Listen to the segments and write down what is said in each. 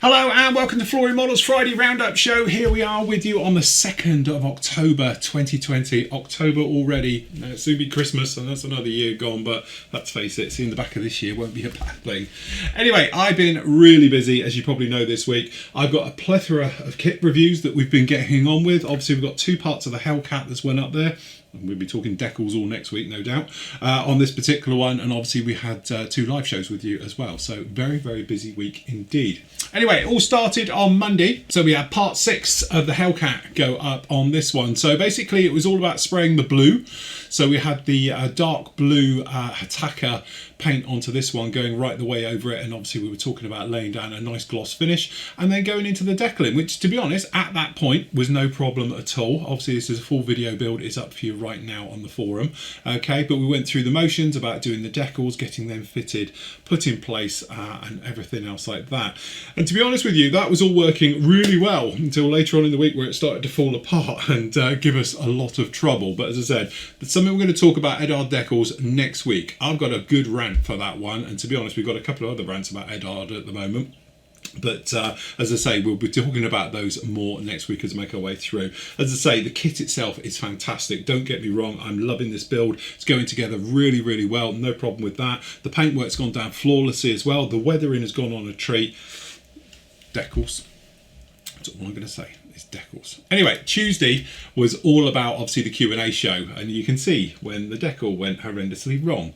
Hello and welcome to Flory Models Friday Roundup Show. Here we are with you on the 2nd of October 2020. October already. Now, it'll soon be Christmas and that's another year gone, but let's face it, seeing the back of this year won't be a bad thing. Anyway, I've been really busy, as you probably know, this week. I've got a plethora of kit reviews that we've been getting on with. Obviously, we've got two parts of the Hellcat that's went up there. And we'll be talking decals all next week, no doubt, on this particular one. And obviously we had two live shows with you as well. So very, very busy week indeed. Anyway, it all started on Monday. So we had part 6 of the Hellcat go up on this one. So basically it was all about spraying the blue. So we had the dark blue Attacker paint onto this one, going right the way over it, and obviously we were talking about laying down a nice gloss finish and then going into the decaling, which, to be honest, at that point was no problem at all. Obviously this is a full video build, it's up for you right now on the forum, okay, but we went through the motions about doing the decals, getting them fitted, put in place, and everything else like that. And to be honest with you, that was all working really well until later on in the week, where it started to fall apart and give us a lot of trouble. But as I said, that's something we're going to talk about Edard decals next week. I've got a good rant for that one, and to be honest, we've got a couple of other rants about Edard at the moment. But as I say, we'll be talking about those more next week as we make our way through. As I say, the kit itself is fantastic. Don't get me wrong, I'm loving this build. It's going together really, really well. No problem with that. The paintwork's gone down flawlessly as well. The weathering has gone on a treat. Decals. That's all I'm going to say. Decals. Anyway, Tuesday was all about obviously the Q&A show, and you can see when the decal went horrendously wrong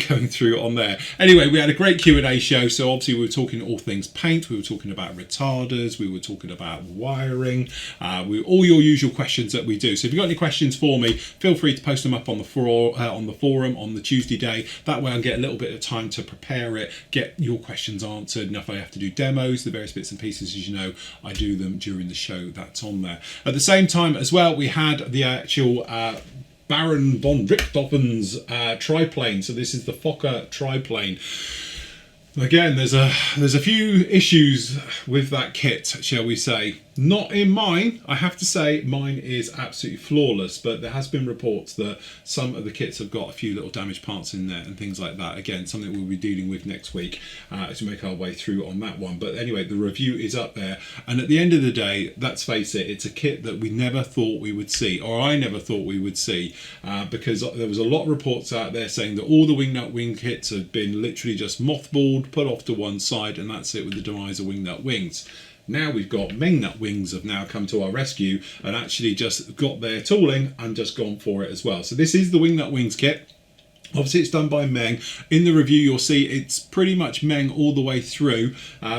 going through on there. Anyway, we had a great Q&A show. So obviously we were talking all things paint, we were talking about retarders, we were talking about wiring, all your usual questions that we do. So if you've got any questions for me, feel free to post them up on the forum on the Tuesday day. That way I'll get a little bit of time to prepare it, get your questions answered, and if I have to do demos, the various bits and pieces, as you know, I do them during the show that's on there. At the same time as well, we had the actual Baron von Richthofen's triplane. So this is the Fokker triplane. Again, there's a few issues with that kit, shall we say. Not in mine, I have to say, mine is absolutely flawless, but there has been reports that some of the kits have got a few little damaged parts in there and things like that. Again, something we'll be dealing with next week as we make our way through on that one. But anyway, the review is up there, and at the end of the day, let's face it, it's a kit that we never thought we would see, or I never thought we would see, because there was a lot of reports out there saying that all the wingnut wing kits have been literally just mothballed, put off to one side, and that's it with the demise of wingnut wings. Now we've got wingnut wings have now come to our rescue and actually just got their tooling and just gone for it as well. So this is the wingnut wings kit. Obviously it's done by Meng. In the review you'll see it's pretty much Meng all the way through,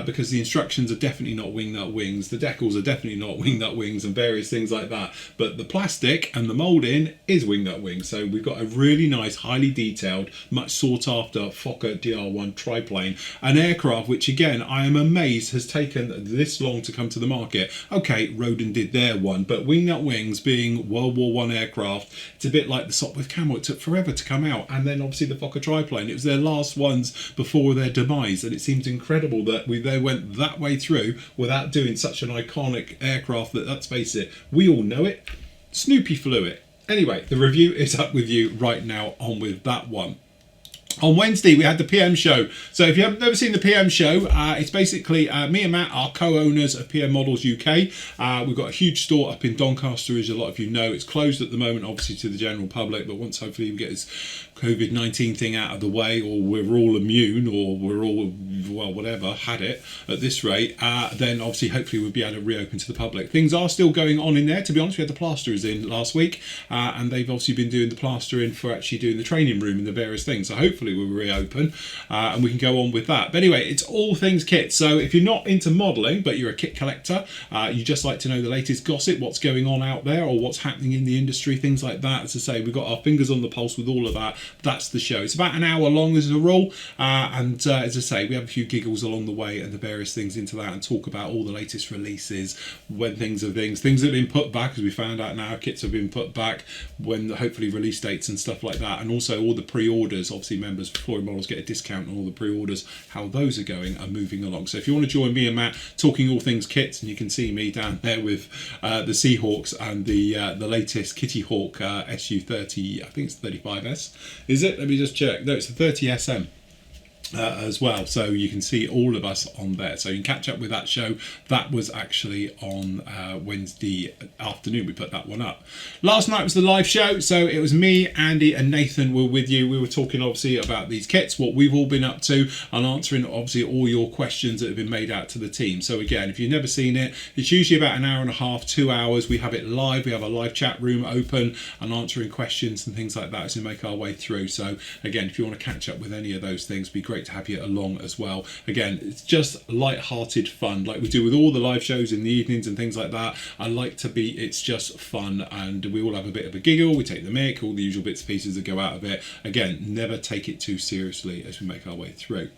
because the instructions are definitely not wingnut wings, the decals are definitely not wingnut wings, and various things like that. But the plastic and the moulding is wingnut wings. So we've got a really nice, highly detailed, much sought after Fokker DR1 triplane, an aircraft which again I am amazed has taken this long to come to the market. Okay, Roden did their one, but wingnut wings being World War I aircraft, it's a bit like the Sopwith Camel. It took forever to come out. And then obviously the Fokker triplane, it was their last ones before their demise, and it seems incredible that they went that way through without doing such an iconic aircraft that, let's face it, we all know it. Snoopy flew it. Anyway, the review is up with you right now on with that one. On Wednesday, we had the PM show. So if you haven't never seen the PM show, it's basically me and Matt are co-owners of PM Models UK. We've got a huge store up in Doncaster, as a lot of you know. It's closed at the moment, obviously, to the general public, but once hopefully we get this COVID-19 thing out of the way, or we're all immune, or we're all, well, whatever, had it at this rate, then obviously hopefully we'll be able to reopen to the public. Things are still going on in there, to be honest. We had the plasterers in last week, and they've obviously been doing the plastering for actually doing the training room and the various things. So hopefully we'll reopen and we can go on with that. But anyway, it's all things kit. So if you're not into modelling, but you're a kit collector, you just like to know the latest gossip, what's going on out there, or what's happening in the industry, things like that. As I say, we've got our fingers on the pulse with all of that. That's the show. It's about an hour long as a rule, and as I say, we have a few giggles along the way and the various things into that, and talk about all the latest releases, when things that have been put back, as we found out now, kits have been put back, when hopefully release dates and stuff like that, and also all the pre-orders. Obviously members of Flory Models get a discount on all the pre-orders, how those are going and moving along. So if you want to join me and Matt talking all things kits, and you can see me down there with the Seahawks and the latest Kitty Hawk SU30, I think it's 35S, is it? Let me just check. No, it's the 30SM. as well, so you can see all of us on there, so you can catch up with that show. That was actually on Wednesday afternoon. We put that one up. Last night was the live show, so it was me, Andy and Nathan were with you. We were talking obviously about these kits, what we've all been up to, and answering obviously all your questions that have been made out to the team. So again, if you've never seen it, it's usually about an hour and a half, 2 hours. We have it live, we have a live chat room open and answering questions and things like that as we make our way through. So again, if you want to catch up with any of those things, it'd be great to have you along as well. Again, it's just light-hearted fun like we do with all the live shows in the evenings and things like that. I like to be, it's just fun, and we all have a bit of a giggle, we take the mick, all the usual bits and pieces that go out of it. Again, never take it too seriously as we make our way through.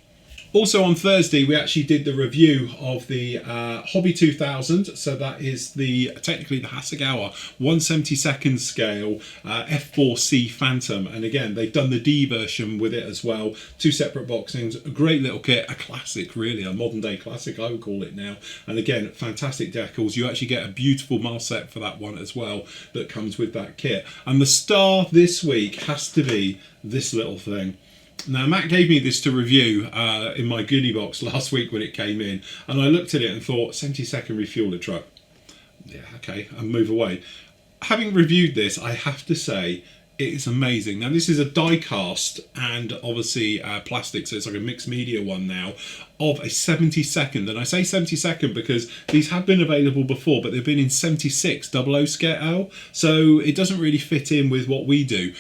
Also on Thursday, we actually did the review of the Hobby 2000. So that is technically the Hasegawa 1/72 scale F4C Phantom. And again, they've done the D version with it as well. 2 separate boxings, a great little kit, a classic really, a modern day classic I would call it now. And again, fantastic decals. You actually get a beautiful mask set for that one as well that comes with that kit. And the star this week has to be this little thing. Now, Matt gave me this to review in my goodie box last week when it came in, and I looked at it and thought, 70-second refueler truck. Yeah, okay, and move away. Having reviewed this, I have to say, it is amazing. Now, this is a die cast and obviously plastic, so it's like a mixed media one now, of a 70-second. And I say 70-second because these have been available before, but they've been in 76 00 scale, so it doesn't really fit in with what we do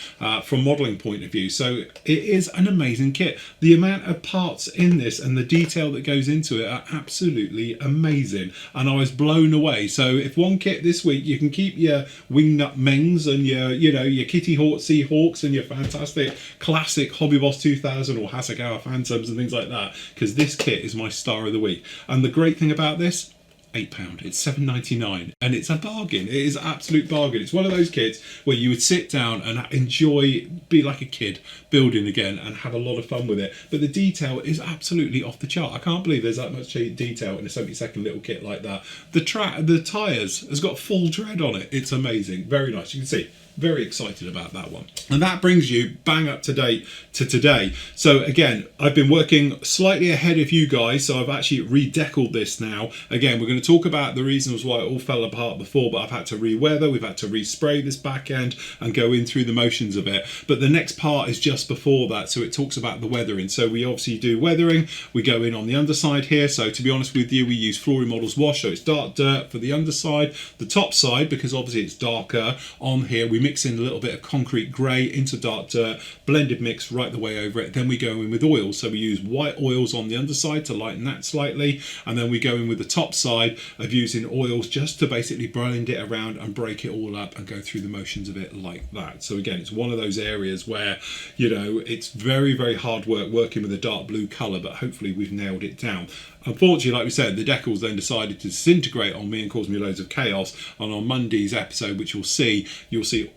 from modelling point of view. So it is an amazing kit. The amount of parts in this and the detail that goes into it are absolutely amazing, and I was blown away. So if one kit this week, you can keep your wingnut Mengs and your Kitty Hawk Seahawks and your fantastic classic Hobby Boss 2000 or Hasegawa Phantoms and things like that, because this kit is my star of the week. And the great thing about this, £8. It's £7.99, and it's a bargain. It is an absolute bargain. It's one of those kits where you would sit down and enjoy, be like a kid building again and have a lot of fun with it. But the detail is absolutely off the chart. I can't believe there's that much detail in a 70-second little kit like that. The tyres has got full tread on it. It's amazing. Very nice. You can see. Very excited about that one. And that brings you bang up to date to today. So again, I've been working slightly ahead of you guys, so I've actually redeckled this now. Again, we're going to talk about the reasons why it all fell apart before, but I've had to re-weather, we've had to respray this back end and go in through the motions of it. But the next part is just before that, so it talks about the weathering. So we obviously do weathering, we go in on the underside here. So to be honest with you, we use Flory Models Wash, so it's dark dirt for the underside. The top side, because obviously it's darker on here, we mix in a little bit of concrete grey into dark dirt, blended mix right the way over it. Then we go in with oils, so we use white oils on the underside to lighten that slightly, and then we go in with the top side of using oils just to basically blend it around and break it all up and go through the motions of it like that. So again, it's one of those areas where, it's very, very hard work working with a dark blue colour, but hopefully we've nailed it down. Unfortunately, like we said, the decals then decided to disintegrate on me and cause me loads of chaos. And on Monday's episode, which you'll see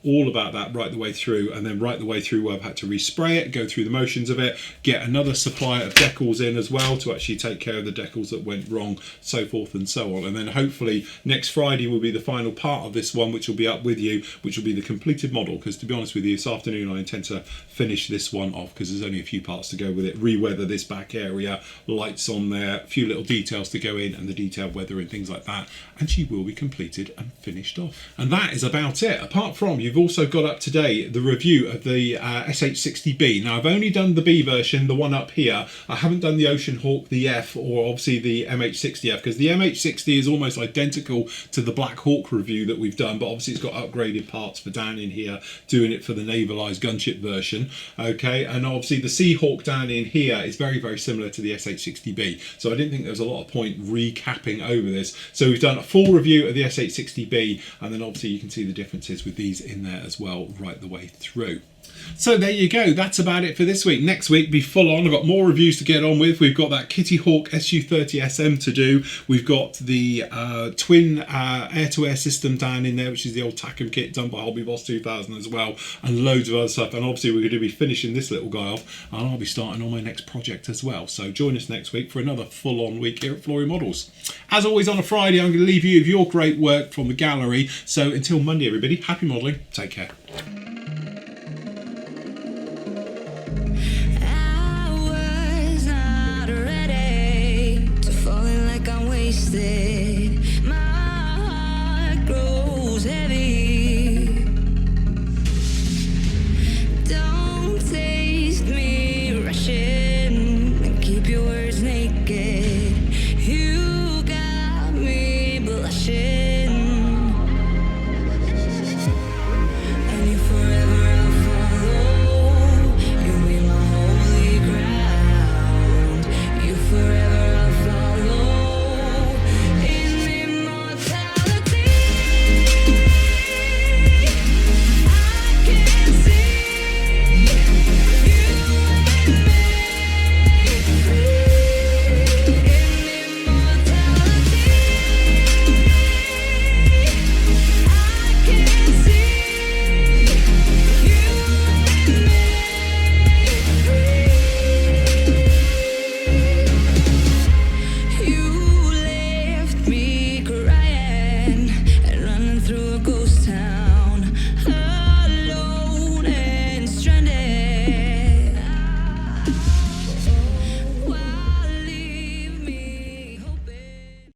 all about that right the way through, and then right the way through where I've had to respray it, go through the motions of it, get another supply of decals in as well to actually take care of the decals that went wrong, so forth and so on. And then hopefully next Friday will be the final part of this one, which will be up with you, which will be the completed model. Because to be honest with you, this afternoon I intend to finish this one off because there's only a few parts to go with it. Re-weather this back area, lights on there, few little details to go in, and the detailed weather and things like that, and she will be completed and finished off. And that is about it. Apart from, you've also got up today the review of the SH60B. Now, I've only done the B version, the one up here. I haven't done the Ocean Hawk, the F, or obviously the MH60F, because the MH60 is almost identical to the Black Hawk review that we've done, but obviously it's got upgraded parts for down in here, doing it for the navalised gunship version. Okay, and obviously the Seahawk down in here is very, very similar to the SH60B, so I didn't think there was a lot of point recapping over this. So we've done a full review of the SH60B, and then obviously you can see the differences with these in there as well right the way through. So there you go, that's about it for this week. Next week be full on. I've got more reviews to get on with. We've got that Kitty Hawk SU30 SM to do. We've got the twin air-to-air system down in there, which is the old Tackham kit done by Hobby Boss 2000 as well, and loads of other stuff. And obviously we're going to be finishing this little guy off, and I'll be starting on my next project as well. So join us next week for another full-on week here at Flory Models. As always on a Friday, I'm going to leave you with your great work from the gallery. So until Monday, everybody, happy modelling. Take care. I was wasted. My heart grows heavy